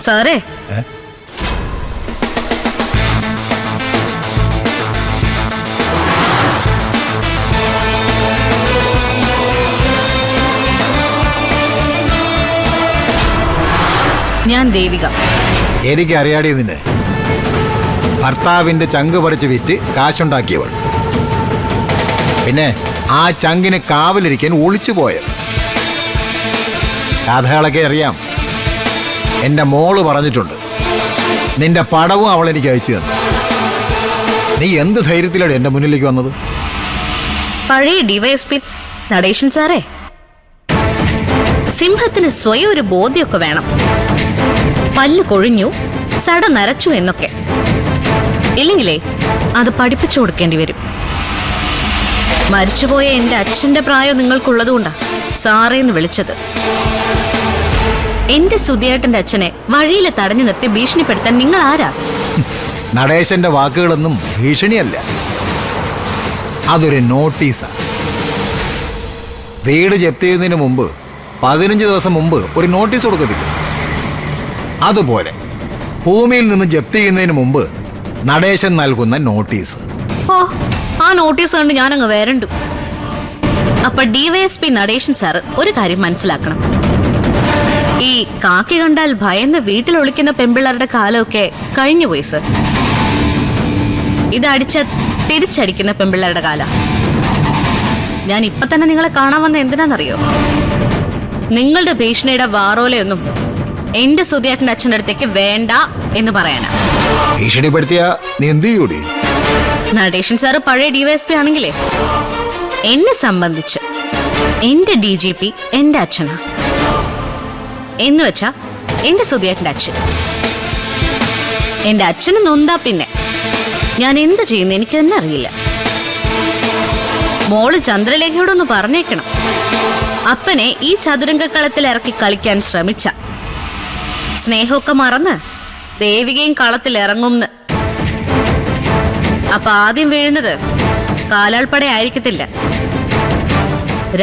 സാറേ, ഞാൻ ദേവിക. എനിക്കറിയാടി നിന്നെ. ഭർത്താവിന്റെ ചങ്ക് പറിച്ച് വിറ്റ് കാശുണ്ടാക്കിയവൾ. പിന്നെ ആ ചങ്കിന് കാവലിരിക്കാൻ ഒളിച്ചു പോയ കഥകളൊക്കെ അറിയാം. എന്റെ മോള് പറഞ്ഞിട്ടുണ്ട്. നിന്റെ പടവും അവൾ എനിക്ക് അയച്ചു തന്നു. നീ എന്ത് ധൈര്യത്തിലാണ് എന്റെ മുന്നിലേക്ക് വന്നത്? പഴയ ഡിവൈഎസ്പി നടേശൻ സാറേ, സിംഹത്തിന് സ്വയം ഒരു ബോധ്യമൊക്കെ വേണം. പല്ല് കൊഴിഞ്ഞു, സട നരച്ചു എന്നൊക്കെ. ഇല്ലെങ്കിലേ അത് പഠിപ്പിച്ചു കൊടുക്കേണ്ടി വരും. മരിച്ചുപോയ എന്റെ അച്ഛന്റെ പ്രായം നിങ്ങൾക്കുള്ളതുകൊണ്ടാ സാറേന്ന് വിളിച്ചത്. എന്റെ സുധിയേട്ടന്റെ അച്ഛനെ വഴിയിൽ തടഞ്ഞു നിർത്തി ഭീഷണിപ്പെടുത്താൻ നിങ്ങൾ ആരാ? നടേശന്റെ വാക്കുകളൊന്നും ഭീഷണിയല്ല, അതൊരു നോട്ടീസാ. വീട് ജപ്തി ചെയ്യുന്നതിന് മുമ്പ് 15 ദിവസം മുമ്പ് ഒരു നോട്ടീസ് കൊടുക്കത്തില്ല. അതുപോലെ ഭൂമിയിൽ നിന്ന് ജപ്തി ചെയ്യുന്നതിന് മുമ്പ് നടേശൻ നൽകുന്ന നോട്ടീസ്. ഓ, ആ നോട്ടീസ് കണ്ട് ഞാനങ്ങ് വരണ്ടു. അപ്പൊ ഡിവൈഎസ്പി നടേശൻ സാറ് ഒരു കാര്യം മനസ്സിലാക്കണം. ഈ കാക്കി കണ്ടാൽ ഭയന്ന് വീട്ടിൽ ഒളിക്കുന്ന പെമ്പിള്ളേരുടെ കാലമൊക്കെ കഴിഞ്ഞുപോയി സർ. ഇതടിച്ച തിരിച്ചടിക്കുന്ന പെമ്പിള്ളേരുടെ കാലം. ഞാൻ ഇപ്പൊ തന്നെ നിങ്ങളെ കാണാൻ വന്ന എന്തിനാണെന്നറിയോ? നിങ്ങളുടെ ഭീഷണിയുടെ വാറോലയൊന്നും എന്റെ സുധിയേട്ടന്റെ അച്ഛൻ്റെ അടുത്തേക്ക് വേണ്ട എന്ന് പറയാനാ. ഭീഷണിപ്പെടുത്തിയ നീ എന്ത് ചെയ്യൂടി? നടേശൻ സാറ് പഴയ ഡിവൈഎസ്പി ആണെങ്കിലേ എന്നെ സംബന്ധിച്ച് എന്റെ DGP എന്റെ അച്ഛനാ. എന്ന് വെച്ചാ എന്റെ സുധിയേട്ടന്റെ അച്ഛൻ. എന്റെ അച്ഛന് നൊന്താ പിന്നെ ഞാൻ എന്ത് ചെയ്യുന്നു എനിക്ക് തന്നെ അറിയില്ല. മോള് ചന്ദ്രലേഖയോടൊന്ന് പറഞ്ഞേക്കണം, അപ്പനെ ഈ ചതുരംഗക്കളത്തിൽ ഇറക്കി കളിക്കാൻ ശ്രമിച്ച സ്നേഹമൊക്കെ മറന്ന് ദേവികയും കളത്തിൽ ഇറങ്ങുംന്ന്. അപ്പൊ ആദ്യം വീഴുന്നത് കാലാൾപ്പട ആയിരിക്കത്തില്ല,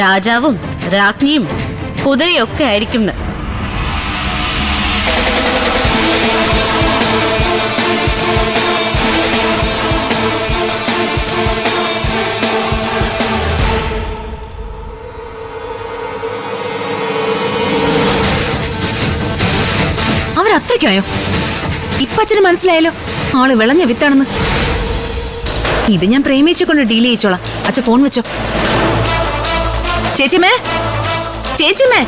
രാജാവും രാജ്ഞിയും കുതിരയൊക്കെ ആയിരിക്കും. അവരത്രയ്ക്കായോ? ഇപ്പൊ അച്ഛന് മനസ്സിലായല്ലോ ആള് വിളഞ്ഞ വിത്താണെന്ന്. ഇത് ഞാൻ പ്രേമിച്ചു കൊണ്ട് ഡീൽ ചെയ്യിച്ചോളാം. അച്ഛൻ ഫോൺ വെച്ചോ. ചേച്ചിമേ, ചേച്ചിമേ.